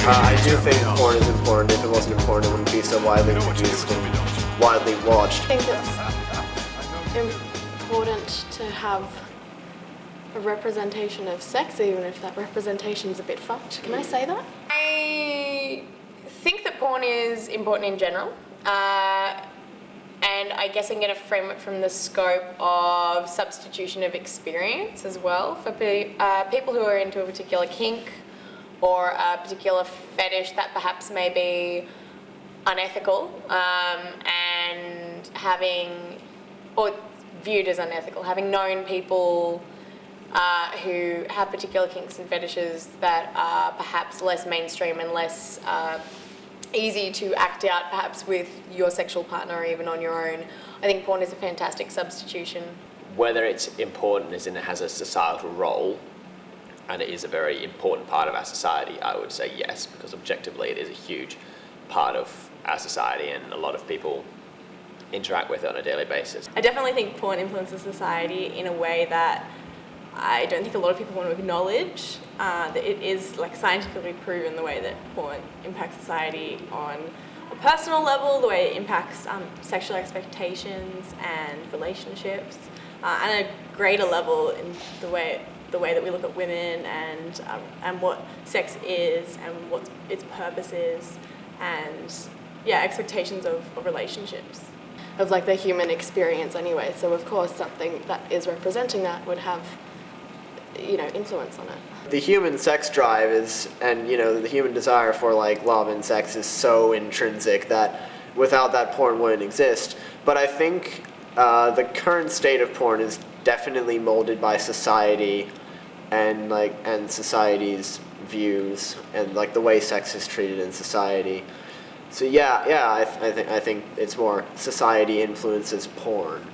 I do think porn is important. If it wasn't important, it wouldn't be so widely produced and widely watched. I think it's important to have a representation of sex, even if that representation is a bit fucked. Can I say that? I think that porn is important in general. And I guess I'm going to frame it from the scope of substitution of experience as well for people who are into a particular kink or a particular fetish that perhaps may be unethical and or viewed as unethical, having known people who have particular kinks and fetishes that are perhaps less mainstream and less easy to act out perhaps with your sexual partner or even on your own. I think porn is a fantastic substitution. Whether it's important as in it has a societal role, and it is a very important part of our society, I would say yes, because objectively it is a huge part of our society and a lot of people interact with it on a daily basis. I definitely think porn influences society in a way that I don't think a lot of people want to acknowledge. That it is like scientifically proven the way that porn impacts society on a personal level, the way it impacts sexual expectations and relationships, and a greater level in the way that we look at women and what sex is and what its purpose is, and expectations of relationships. Of like the human experience anyway, so of course something that is representing that would have, influence on it. The human sex drive the human desire for like love and sex is so intrinsic that without that porn wouldn't exist. But I think the current state of porn is definitely molded by society and society's views and like the way sex is treated in society. So I think it's more society influences porn.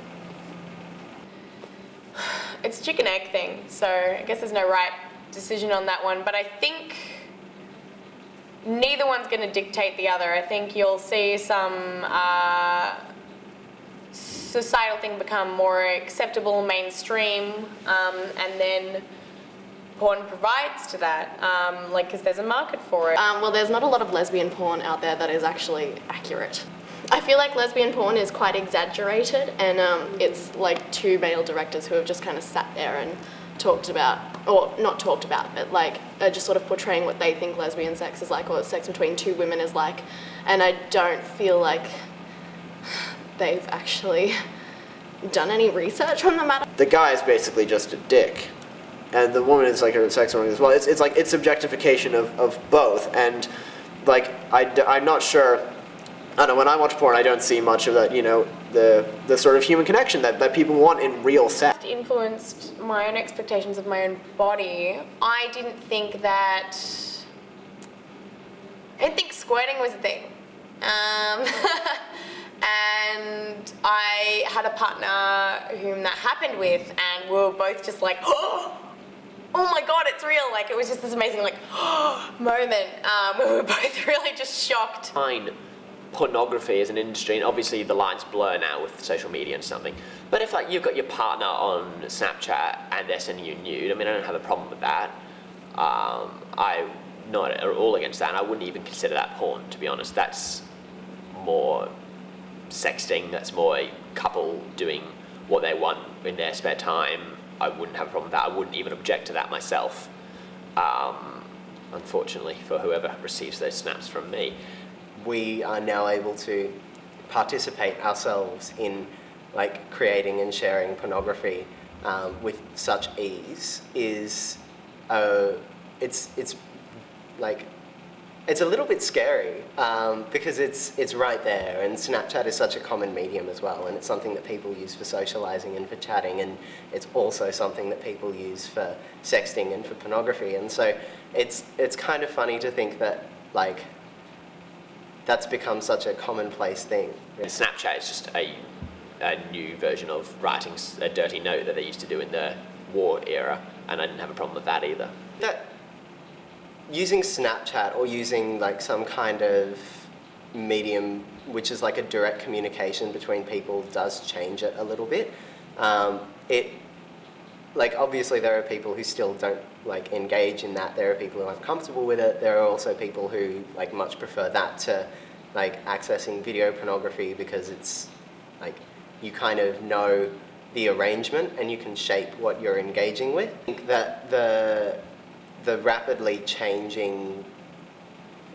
It's a chicken egg thing, so I guess there's no right decision on that one, but I think neither one's going to dictate the other. I think you'll see some societal thing become more acceptable, mainstream, and then porn provides to that, because there's a market for it. Well, there's not a lot of lesbian porn out there that is actually accurate. I feel like lesbian porn is quite exaggerated, and it's like two male directors who have just kind of sat there and talked about, or not talked about, but are just sort of portraying what they think lesbian sex is like, or sex between two women is like, and I don't feel like they've actually done any research on the matter. The guy is basically just a dick, and the woman is like a sex organ as well. It's objectification of both, and I'm not sure. I don't know, when I watch porn, I don't see much of that, the sort of human connection that people want in real sex. It influenced my own expectations of my own body. I didn't think squirting was a thing. And I had a partner whom that happened with, and we were both just like, oh my God, it's real. Like, it was just this amazing, moment. We were both really just shocked. Pornography as an industry, and obviously the lines blur now with social media and something, but if you've got your partner on Snapchat and they're sending you nude, I don't have a problem with that. I'm not at all against that, and I wouldn't even consider that porn, to be honest. That's more sexting, that's more a couple doing what they want in their spare time. I wouldn't have a problem with that. I wouldn't even object to that myself, unfortunately, for whoever receives those snaps from me. We are now able to participate ourselves in creating and sharing pornography with such ease is it's a little bit scary because it's right there, and Snapchat is such a common medium as well, and it's something that people use for socializing and for chatting, and it's also something that people use for sexting and for pornography, and so it's kind of funny to think that that's become such a commonplace thing. Snapchat is just a new version of writing a dirty note that they used to do in the war era, and I didn't have a problem with that either. That using Snapchat or using some kind of medium which is a direct communication between people does change it a little bit. Obviously there are people who still don't like engage in that. There are people who aren't comfortable with it. There are also people who like much prefer that to like accessing video pornography, because it's like you kind of know the arrangement and you can shape what you're engaging with. I think that the rapidly changing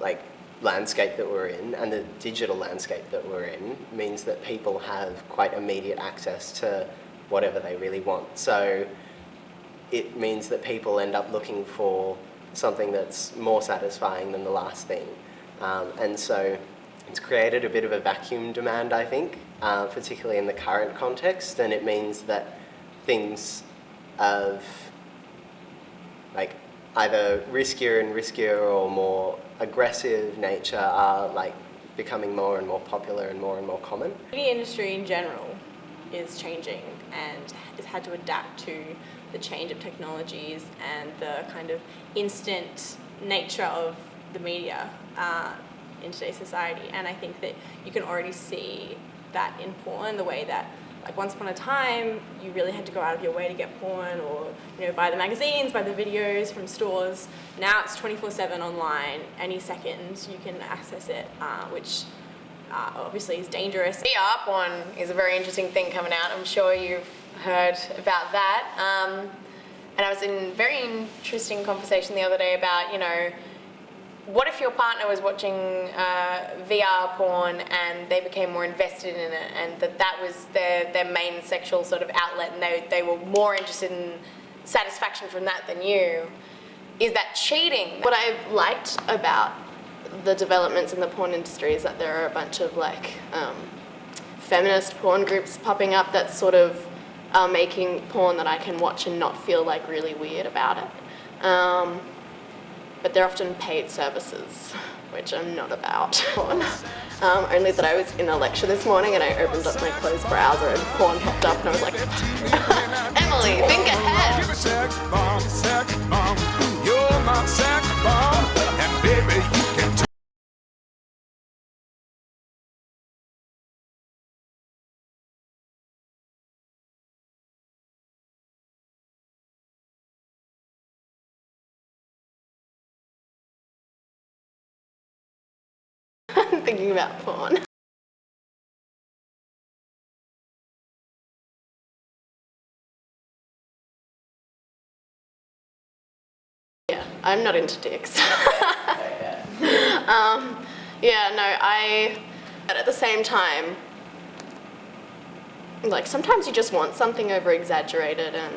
like landscape that we're in, and the digital landscape that we're in, means that people have quite immediate access to whatever they really want. So it means that people end up looking for something that's more satisfying than the last thing. And so it's created a bit of a vacuum demand, I think, particularly in the current context, and it means that things of like either riskier and riskier or more aggressive nature are like becoming more and more popular and more common. The media industry in general is changing and has had to adapt to the change of technologies and the kind of instant nature of the media in today's society. And I think that you can already see that in porn, the way that like once upon a time you really had to go out of your way to get porn, or buy the magazines, buy the videos from stores. Now it's 24/7 online. Any second you can access it, which obviously is dangerous. VR porn is a very interesting thing coming out. I'm sure you've heard about that. And I was in a very interesting conversation the other day about, what if your partner was watching VR porn and they became more invested in it, and that was their main sexual sort of outlet, and they were more interested in satisfaction from that than you? Is that cheating? What I've liked about the developments in the porn industry is that there are a bunch of feminist porn groups popping up that sort of are making porn that I can watch and not feel like really weird about it. But they're often paid services, which I'm not about. Only that I was in a lecture this morning and I opened up my closed browser and porn popped up and I was like, Emily, think ahead. You're my sex bomb, and baby, you can I'm thinking about porn. Yeah, I'm not into dicks. But at the same time, like sometimes you just want something over exaggerated, and